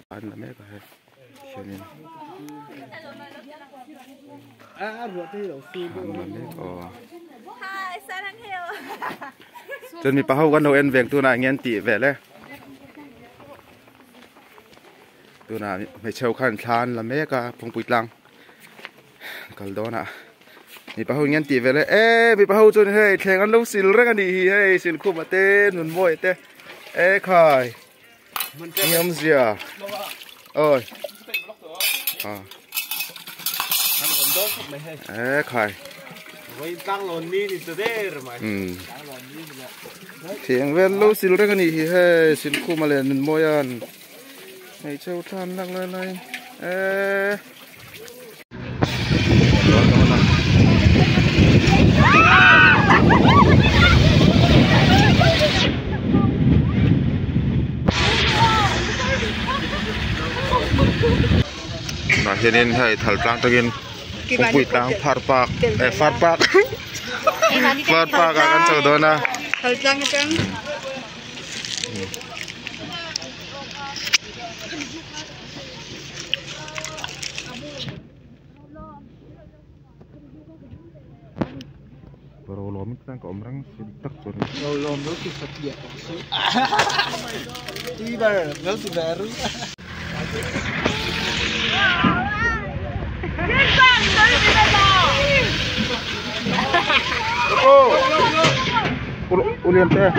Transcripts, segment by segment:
ăn là mấy cái cho nên ruột thì đầu xương ăn là mấy cái Hai sao thằng heo cho nên bảo quan đầu em về tu này nghe tị về đấy tu này mấy châu khăn than là mấy cái phong bụi lăng cái đó nèนี่ป้าหูเงี้ยตีไปเลยมีป้าหูจนเฮ้ยแข่งกันลูกศิลเรื่องกันดีเฮ้ยศิลคู่มาเต้นหนุนมวยเต้ใครเงี้ยมเสียโอ้ยใครไว้ตั้งหล่นนี่จะได้หรือไม่แข่งเว้นลูกศิลเรื่องกันดีเฮ้ยศิลคู่มาเล่นหนุนมวยอันให้เจ้าท่านนั่งเลยnah ini hai thal tang tagin pui tang farpak farpak akan codona thal tang tang baru lom kita ke orang sedak tuh lom itu kita dia tiba nggak sudah baru ulian teh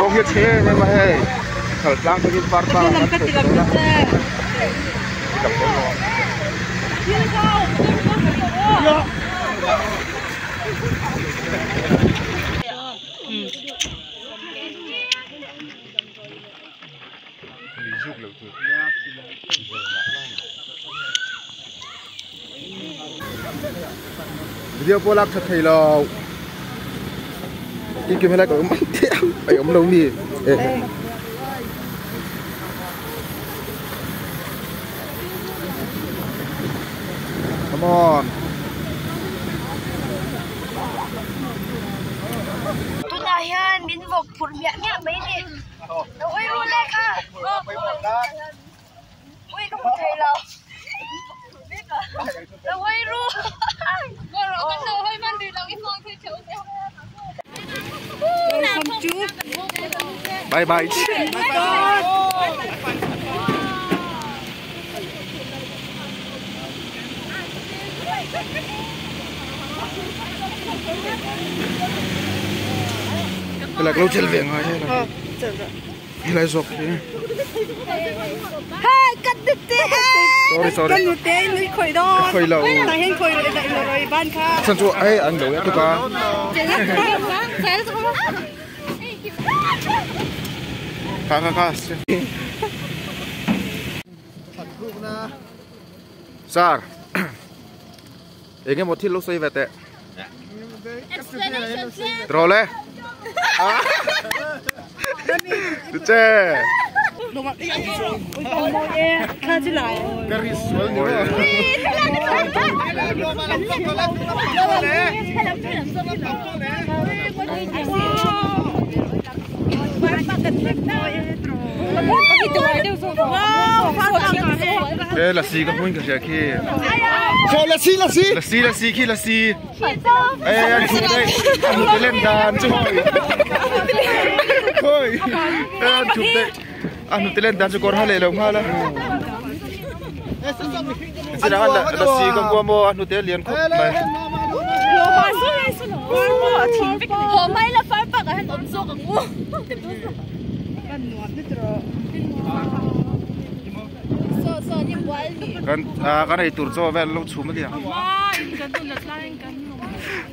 có cái thế nhưng mà hey thở lang cái phát ba nó tự nó cầm cái lò video polak thật thầy lò đi kiếm lại có mấy tiếng phải ống lâu đi come on tôi là hiền biến vọc phụt miệng nhá mấy gì đâu ơi luôn lên ha ui không thầy đâu đâu ơi luôn rồi rồi con đầu hơi man đi đâu cái phong thì chịu không chú bye bye cái là lâu chân viện rồi thế là cái này dọc thế hai cắt đứt thế sorry cắt đứt thế mới khởi đó khởi lâu là hen khởi rồi đại rồi ban kha chân chỗ ấy anh đầu ấy tôi có kha Sar ini mau til lu say vete trole Tuce kha chứ lại garis đây là xì có huynh cả kia Trời là xí khi là xì ê anh chụp đây anh chụp lên đàn cho thôi anh chụp đây anh chụp lên đàn cho con hai lệ đồng hai là xin lỗi là xì con qua mua anh chụp liền khúc này hôm nay là phải bắt anh ôm số con mua kan này tụt cho về lâu chú mới đi à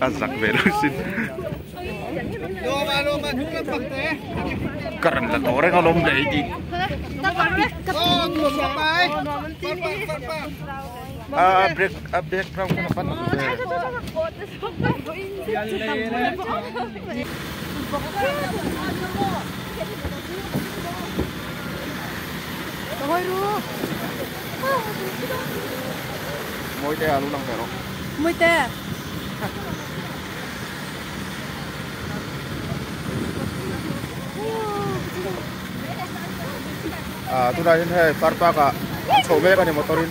อันสักเวลุสิน lô mà chúng ta bằng thế กระนั้นตัวแรกเขาล้มเลยจริง ô buồn các bài update พร้อมกันปันเลย môi tè luôn đang phải không Mui tè. tôi đây hiện tại phát bạc à sổ về cái này motorin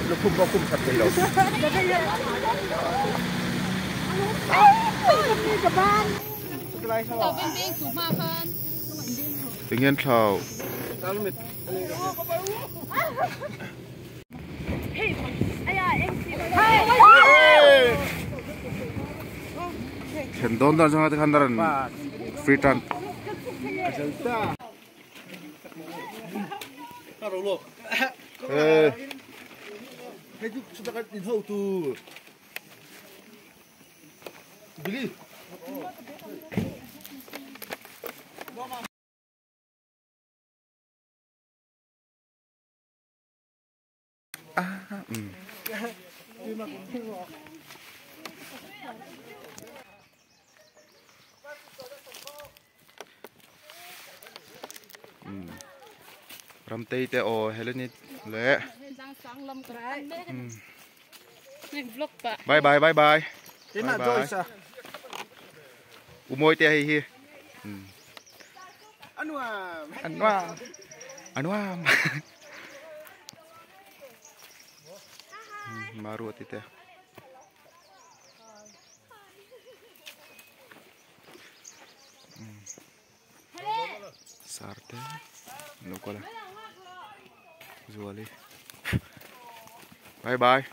lúc không thật cái lỗ tự nhiên thầu chen don dan sangat kandaran free time cái chút chúng ta có nhìn thâu từ Billy ram tây tây o Helenit lệ bye bye bye bye thế nào rồi sao môi tây hi anh hoa maru tite sarte nukola zuali bye bye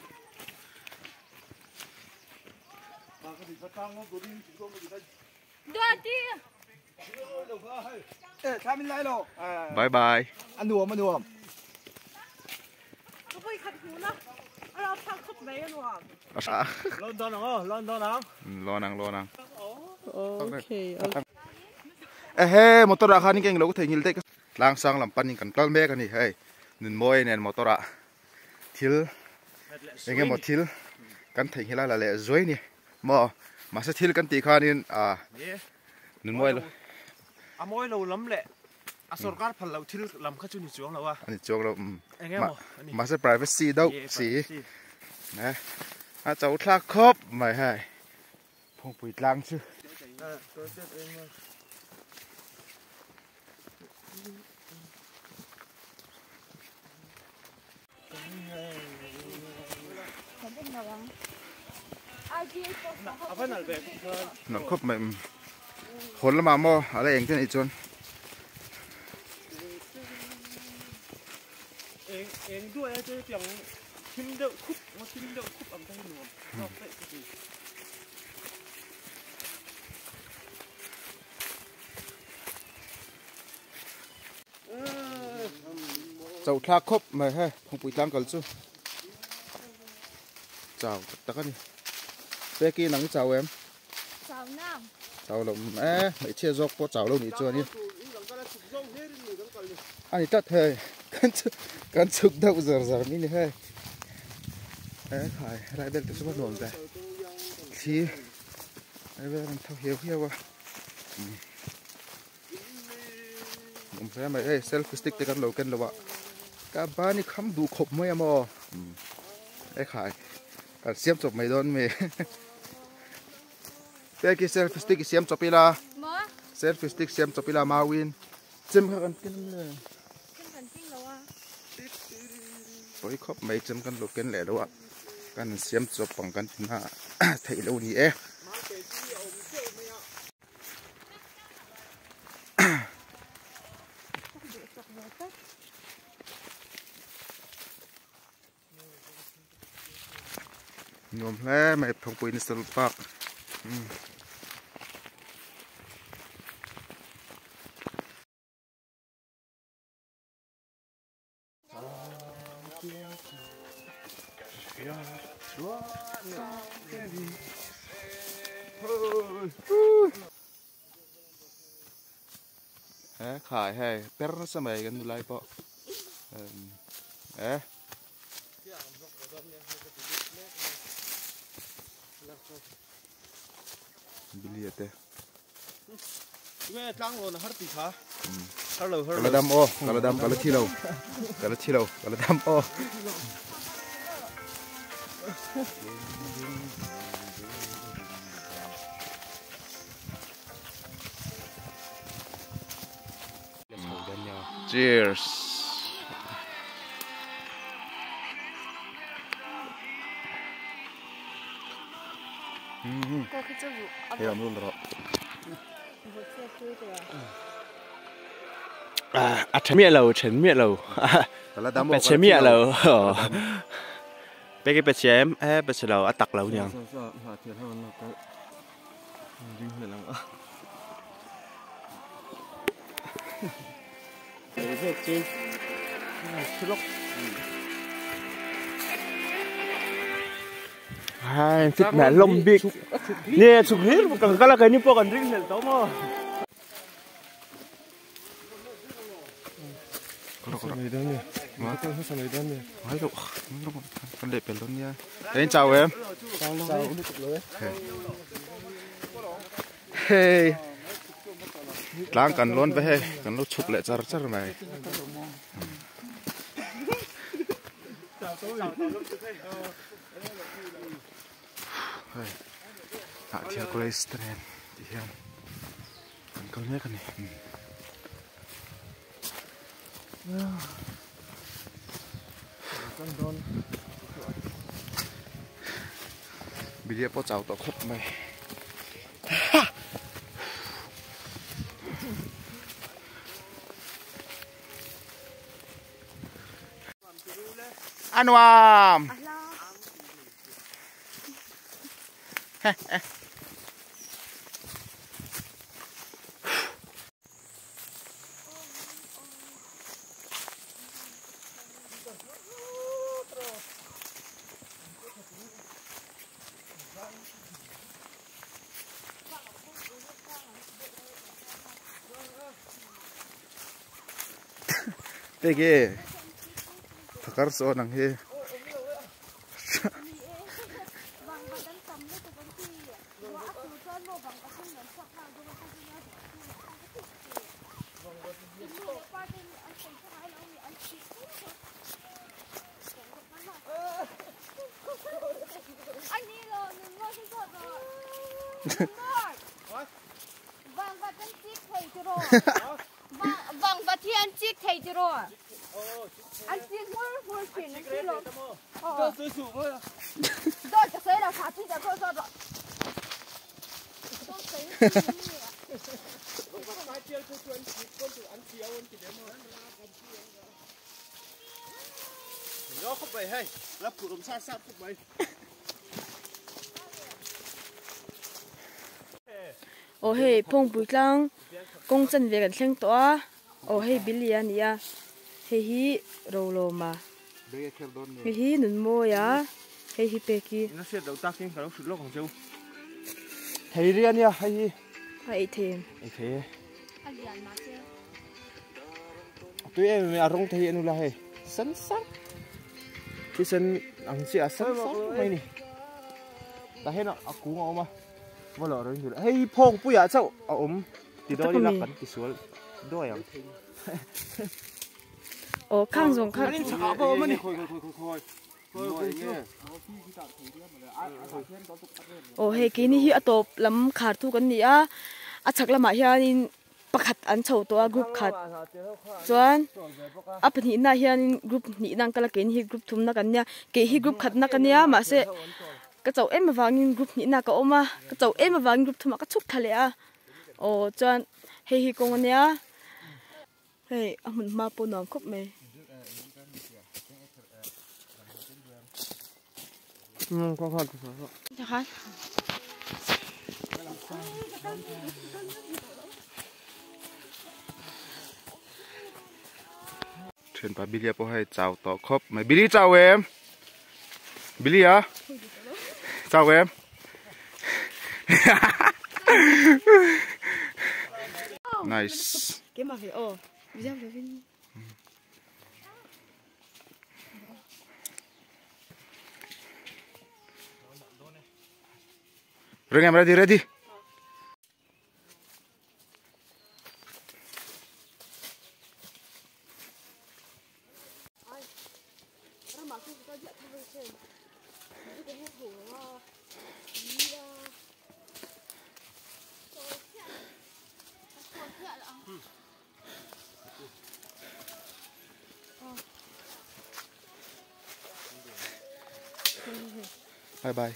bye bye ăn đùa mà đùa London hả? London hả? lo năng Okay. ê motor ra khani keng lo thei ngil te lang sang lam pan kan kal me kan ni hey nun moi nen motor a thil enge mo thil kan thei hila la le zoi ni mo ma sa thil kan ti khanin nun moi lo Moi lâu lắm lệ. Sorkar phal lâu thil lam kha chu ni chuang lawa. ani chok lo Enge mo. ma sa privacy đâu si nè a chau thla khop mai hai phong pui tlang chu nó khóc mẹ hồn lắm mà mò ở đây anh thế này chôn Em đuôi ở đây chẳng thêm đậu khúc mà thêm đậu khúc ẩm tay nuông. chậu thla khóc mày ha không bụi tlang còn chứ chào tất cả đi bé kia nắng chào em Chào nào. chào lồng mấy chia dọc có chào lâu nhỉ chưa đi anh tắt hơi căn chụp đâu giờ mini hơi phải lại bên cái số bắt nổn ra thì lại bên thao hiếu quáผมใช้ไม่เซลฟ์สติ๊กแต่กันเราเกันแล้ววะกาบ้านนี่คำดูขบไม่อะมอไอ้ขายการเสียมจบไม่โดนเมย์แต่กี่เซลฟ์สติ๊กเสียมจบปีละเซลฟ์สติ๊กเสียมจบปีละมาวินจิ้มเข้ากันกินเลยปล่อยขบไม่จิ้มกันเราเกันแหละแล้ววะการเสียมจบป้องกันหน้าไทยเรานี่นมแร่ไม่พงปุยในสลุปัก ขายให้เปิดสมัยกันไรปะบิลลี่เต้แม่จ้างโลนะฮัตติค่ะฮัลโหลกระดำโอกระดำกระชิโลกระชิโลกระดำโอCheers ก็คือจะอยู่เฮ้ยนู่นรออัดเมียเราเฉินเมียเราเป็ดเชมียเราเป็ดเป็ดเชมเป็ดเชเราอัดตักเราเนี่ยเฮ้ยจริงชุลกฟิตแมนลมบิ๊กเนี่ยสุกนี้กันก็แล้วกันนี่พวกกันดิ้งเห็นตัวมั้งสมัยนั้นเนี่ยมาตั้งแต่สมัยนั้นเนี่ยให้ลูกกันเด็กเป็นรุ่นเนี่ยเฮ้ยจ้าเว้ยเฮ้ยล้างกันล้นไปให้กันลูกชุบเลยจ้าไหมหาเที่ยวก็เลยสเตรนที่เห็นมันก็เนี่ยกันนี่บิลลี่พอเจ้าตัวครบไหมอันวามเด็กถ้าการสอนนังเฮบังประเทศจิกไทยจิโร่อันจิกว่าเปลี่ยนจิโร่ก็ซื้อสูงเลยก็จะซื้อแล้วขาที่จะก็จะต้องซื้อย่อเข้าไปให้รับผู้ลมซาเข้าไปโอ้เฮ้พงปุยลังกงจันเวกันเชียงตัวโอ้เฮ้บิลลี่อันนี้เฮ้ฮีโรโลมาเฮ้ฮีนุนโมยาเฮ้ฮีเปกี้น่าเสียดาวตาเก่งกับเราสุดโลกของเจ้าเฮ้เรียนเนี่ยเฮ้ไอเทมตัวเองมีอารมณ์เฮ้นุละเฮ้สั้นที่ฉันอังเสียสั้นไม่นี่แต่เห็นอ่ะกูงอมาว่าเราเรื่องอยู่เฮ้ยพงปุ้ยอ่ะเจ้าเอาติดดอยรักกันติดสวนด้วยอ่ะโอ้ข้างสองข้างนี่ฉาบมันนี่โอ้เฮ้กินนี่ฮิอตบลำขาดทุกันนี่อ่ะอัชักละมาเฮียนี่ประคัดอันเฉาตัวกรุ๊ปขัดส่วนอัปนี่น่าเฮียนี่กรุ๊ปนี่นั่งกันละเกณฑ์ฮิกรุ๊ปทุ่มนักกันเนี่ยเกฮิกรุ๊ปขัดนักกันเนี่ยมาเสก็เจ้าเอ็มมาวางยิงกรุ๊ปนี่น่าก็ออกมาก็เจ้าเอ็มมาวางกรุ๊ปทุ่มก็ชุกทะเลอ่ะโอ้จวนเฮ้ฮิกงอันเนี่ยเฮ้ยมันมาปนน้องครบไหมก็พอนะคะเชิญไปบิลลี่พอให้เจ้าต่อครบไหมบิลลี่เจ้าเอ็ม Billy à? Chào em. Nice. Cái mà phải video phải bên. Ring em ready. Bye bye.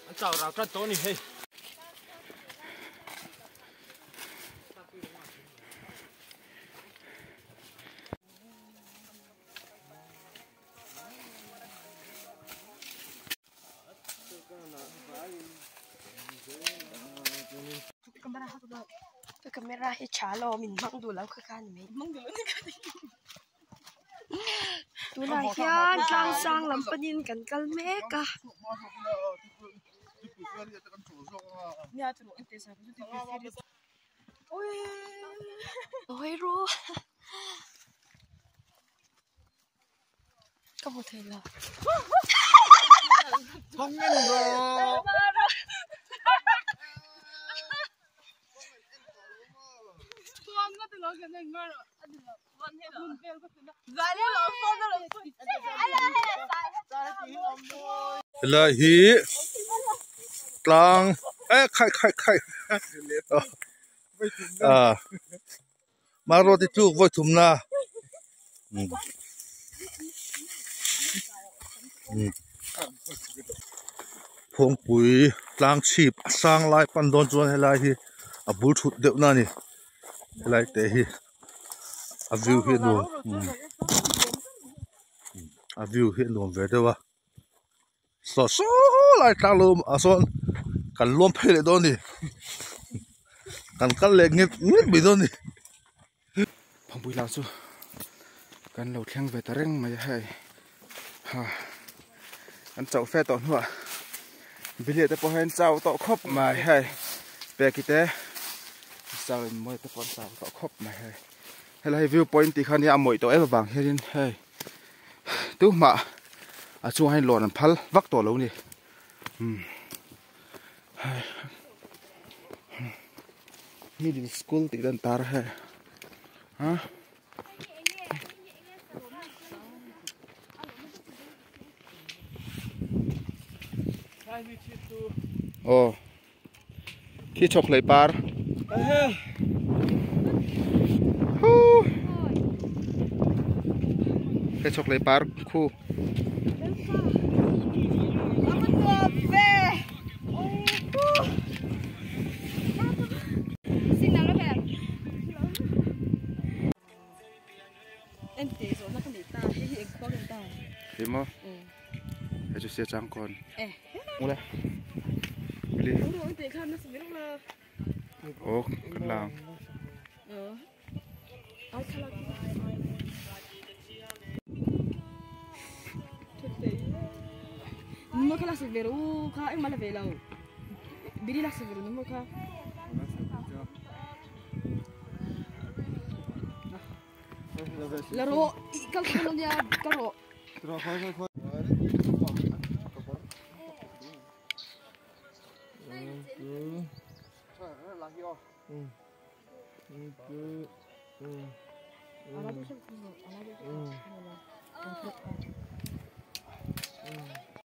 Anh chào rào cắt tối này. cái camera hết trả lo mình mang đồ lắm khơi khan mình mang đồ lắm tôi là hiền sang sang làm bên in cần cal mẹ cả ôi ru có một thời là Không nghe rồi. là hi tlang khai mà rồi thì chú voi thùng na phong bụi tlang chip sang lại pan don chuan helai hi a bul thut deuh na ni helai te hi a view hi no a view hi no ve dewa so lại tang lum a son kan lom phele don ni kan le ngit bi don ni Phong bụi lao su. Kan lầu thang về ta reng mà hay. Kan chậu phe tọn hua. Billy te po hen chậu tọ khop mà hay. Pe kite. Sao lên môi te po chậu tọ khop mà hay. Hay là view point thì khani am moi to em bang herin hay. Tu mà a chu hai lon phal vak to lo ni. Middle school thì đang tar hay. Hả? Ồ, khi chọc lấy par, cái chọc lấy par khu. Em để rồi nó không để ta, cái gì có để ta. Thế mà, cái chú xe trắng con. Mua đây. Đi. Ủa, để khăn nó sẽ biết là. Ồ, con làng. Ai khăn là. Numa kala severu ka em mala velau. Biri la severu numa ka. Laro ikal kalau dia karo.